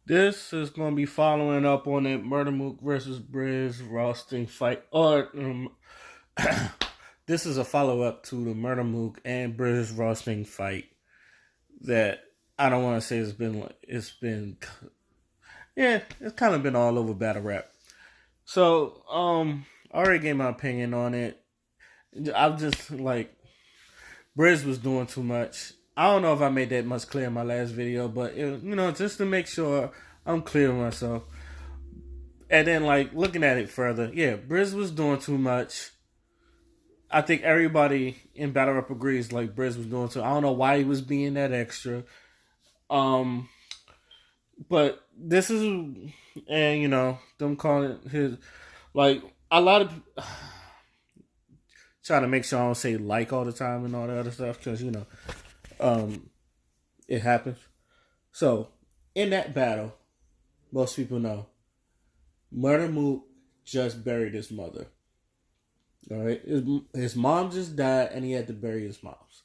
This is going to be following up on that Murder Mook versus Briz Roasting fight. Or this is a follow up to the Murder Mook and Briz Roasting fight that I don't want to say it's kind of been all over battle rap. So I already gave my opinion on it. I'm just like Briz was doing too much. I don't know if I made that much clear in my last video, but just to make sure I'm clear with myself. And then like looking at it further, yeah, Briz was doing too much. I think everybody in battle rap agrees like Briz was doing too. I don't know why he was being that extra. Um, but this is, and them calling his like a lot of trying to make sure I don't say like all the time and all that other stuff because um, it happens. So in that battle, most people know Murder Mook just buried his mother. All right, his mom just died, and he had to bury his mom's.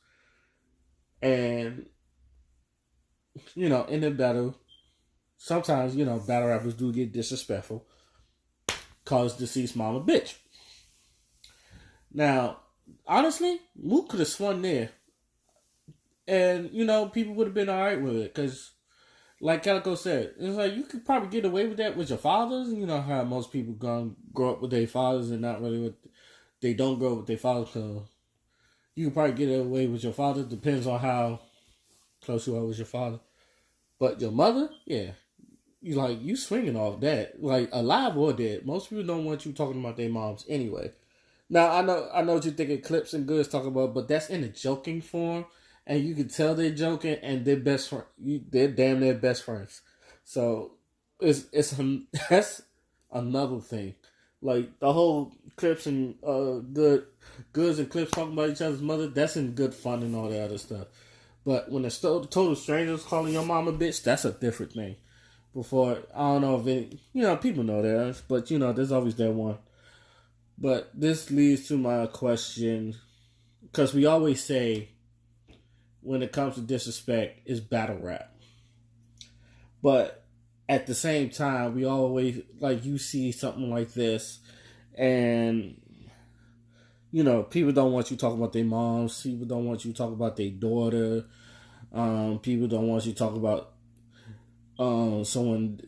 And in the battle, sometimes battle rappers do get disrespectful, call his deceased mom a bitch. Now, honestly, Mook could have swung there, and people would have been all right with it because, like Calico said, it's like you could probably get away with that with your fathers. You know how most people gonna grow up with their fathers and not really with they don't grow up with their fathers. So you could probably get away with your father. Depends on how close you are with your father. But your mother, yeah, you swinging off that, like alive or dead. Most people don't want you talking about their moms anyway. Now I know what you're thinking. Clips and Goods talking about, but that's in a joking form, and you can tell they're joking, and they're best friend. They're damn near best friends. So it's that's another thing. Like the whole Clips and Goods and Clips talking about each other's mother. That's in good fun and all that other stuff. But when it's total strangers calling your mom a bitch, that's a different thing. Before I don't know if people know that, but there's always that one. But this leads to my question because we always say when it comes to disrespect is battle rap, but at the same time we always like you see something like this, and people don't want you talking about their moms, people don't want you talking about their daughter, people don't want you talking about someone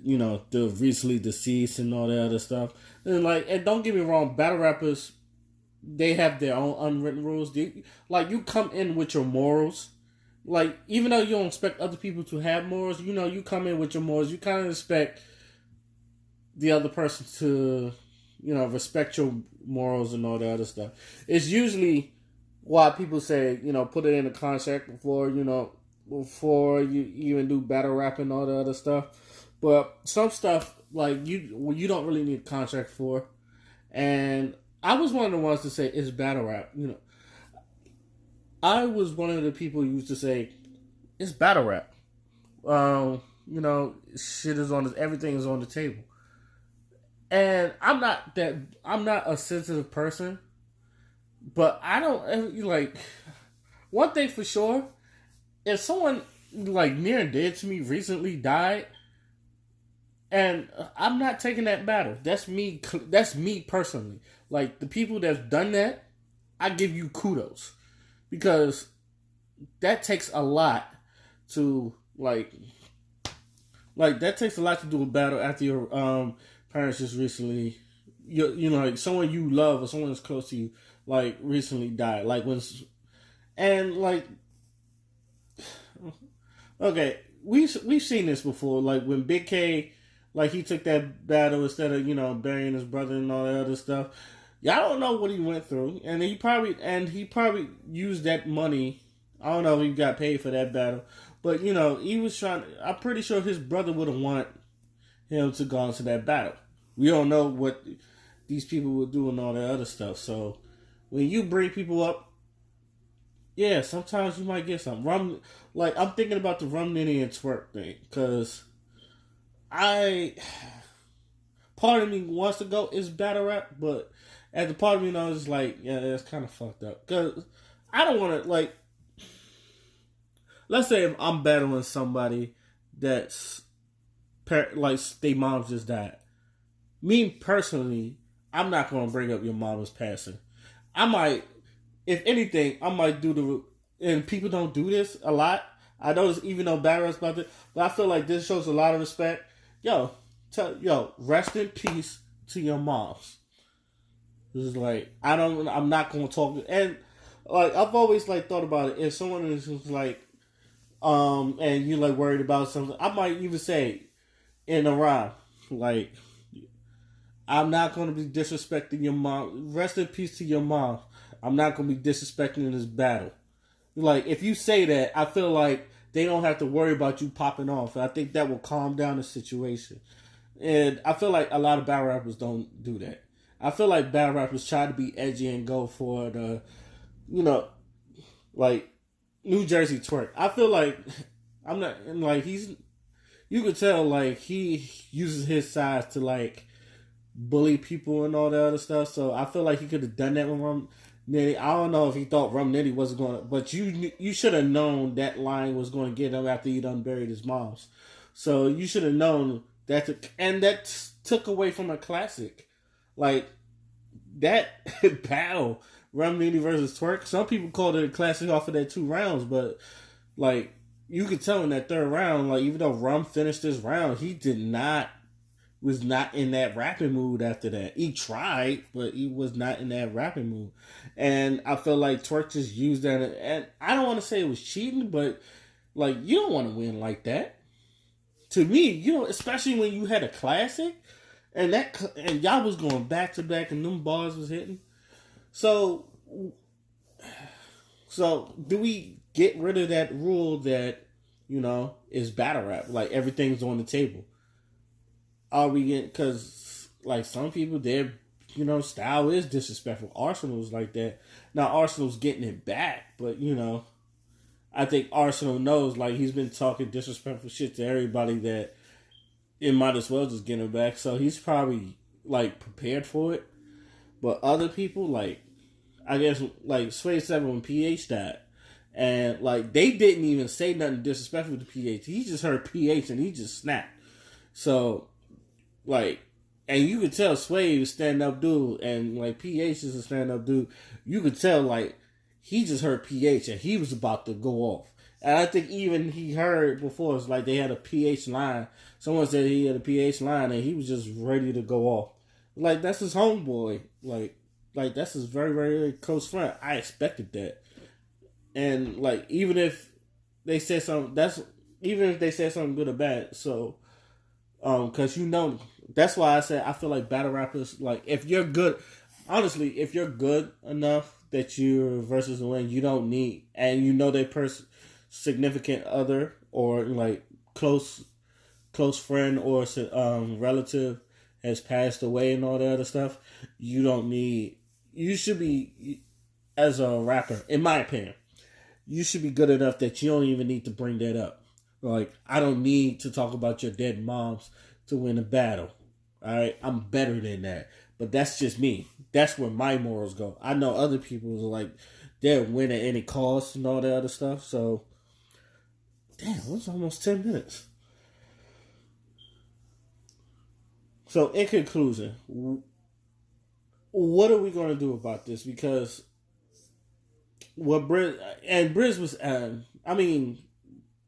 the recently deceased and all that other stuff. And don't get me wrong, battle rappers they have their own unwritten rules. Like you come in with your morals. Like even though you don't expect other people to have morals, you come in with your morals. You kind of expect the other person to respect your morals and all that other stuff. It's usually why people say put it in a contract before you even do battle rap and all the other stuff. But some stuff like you don't really need a contract for. And I was one of the ones to say it's battle rap. I was one of the people who used to say it's battle rap. Shit is on everything is on the table. And I'm not a sensitive person, but I don't like one thing for sure. If someone like near and dear to me recently died, and I'm not taking that battle. That's me. That's me personally. Like the people that's done that, I give you kudos because that takes a lot to like that takes a lot to do a battle after your parents just recently like someone you love or someone that's close to you like recently died. Like when and like okay, we've seen this before. Like when Big K, like he took that battle instead of burying his brother and all that other stuff. Y'all don't know what he went through, and he probably used that money. I don't know if he got paid for that battle, but he was trying. I'm pretty sure his brother would have wanted him to go into that battle. We don't know what these people would do and all that other stuff. So when you bring people up, yeah, sometimes you might get some rum. Like I'm thinking about the rum nitty and twerk thing because I part of me wants to go is battle rap, but at the part of me knows it's like yeah, that's kind of fucked up because I don't want to like. Let's say if I'm battling somebody that's like their moms just died. Me personally, I'm not gonna bring up your mama's passing. I might, if anything, I might do and people don't do this a lot. I notice even though Barrett's about it, but I feel like this shows a lot of respect. Rest in peace to your moms. This is like I'm not gonna talk, and like I've always like thought about it. If someone is just like and you like worried about something, I might even say in a rhyme like I'm not gonna be disrespecting your mom. Rest in peace to your mom. I'm not gonna be disrespecting in this battle. Like if you say that, I feel like they don't have to worry about you popping off. I think that will calm down the situation. And I feel like a lot of battle rappers don't do that. I feel like battle rappers try to be edgy and go for the, you know, like New Jersey twerk. I feel like I'm not like he's. You could tell like he uses his size to like bully people and all that other stuff. So I feel like he could have done that with Rum Nitty. I don't know if he thought Rum Nitty wasn't going to, but you should have known that line was going to get him after he done buried his moms. So you should have known and that took away from a classic. Like that battle, Rum Nitty versus Twerk. Some people called it a classic off of that 2 rounds, but like you could tell in that 3rd round, like even though Rum finished this round, he was not in that rapping mood after that. He tried, but he was not in that rapping mood. And I feel like Twerk just used that. And I don't want to say it was cheating, but like you don't want to win like that. To me, especially when you had a classic and y'all was going back to back and them bars was hitting. So do we get rid of that rule that, is battle rap? Like everything's on the table. Are we getting, because like some people, their style is disrespectful. Arsenal's like that. Now Arsenal's getting it back, but I think Arsenal knows like he's been talking disrespectful shit to everybody that it might as well just get him back. So he's probably like prepared for it. But other people, like I guess like Sway 7 when PH died, and like they didn't even say nothing disrespectful to PH. He just heard PH and he just snapped. So like, and you could tell Sway was stand up dude, and like PH is a stand up dude. You could tell like he just heard PH and he was about to go off. And I think even he heard before, it's like they had a PH line. Someone said he had a PH line and he was just ready to go off. Like that's his homeboy. Like that's his very, very close friend. I expected that. And like even if they said something, even if they said something good or bad. So because that's why I said I feel like battle rappers, like if you're good, honestly, if you're good enough that you're versus the win, you don't need, and their significant other or like close friend or relative has passed away and all that other stuff, you don't need. You should be, as a rapper, in my opinion, you should be good enough that you don't even need to bring that up. Like, I don't need to talk about your dead moms to win a battle. All right, I'm better than that. But that's just me. That's where my morals go. I know other people are like, they'll win at any cost and all that other stuff. So, damn, it's almost 10 minutes. So, in conclusion, what are we going to do about this? Because what Briz was, I mean,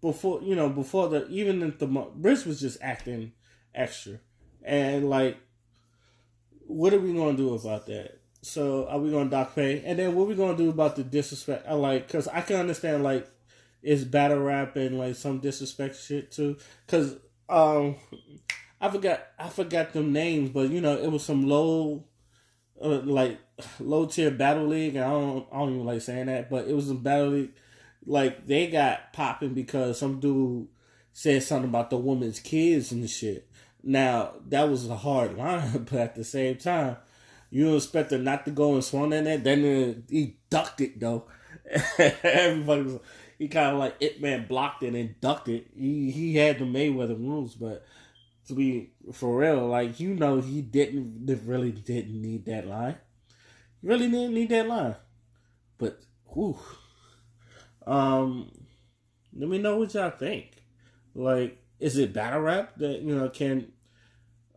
before Briz was just acting extra. And like, what are we gonna do about that? So are we gonna dock pay? And then what are we gonna do about the disrespect? Because I can understand like it's battle rap and like some disrespect shit too. Because I forgot them names, but it was some low tier battle league. And I don't even like saying that, but it was a battle league. Like they got popping because some dude said something about the woman's kids and shit. Now, that was a hard line, but at the same time, you expect him not to go and swan in that. Then he ducked it, though. Everybody was, he kind of like, Ip Man blocked it and ducked it. He had the Mayweather rules, but to be for real, like, he really didn't need that line. He really didn't need that line. But, whew. Let me know what y'all think. Like, is it battle rap that can?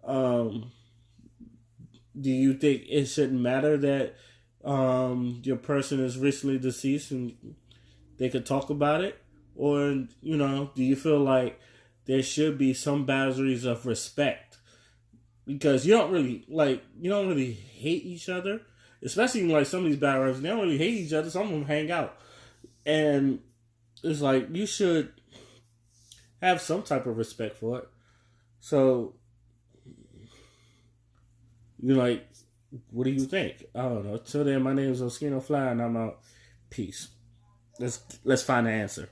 Um, do you think it shouldn't matter that your person is recently deceased and they could talk about it, or do you feel like there should be some boundaries of respect because you don't really hate each other, especially like some of these battle rappers. They don't really hate each other. Some of them hang out, and it's like you should have some type of respect for it. So you're like, what do you think? I don't know. Till then, my name is Oskino Fly, and I'm out. Peace. Let's find the answer.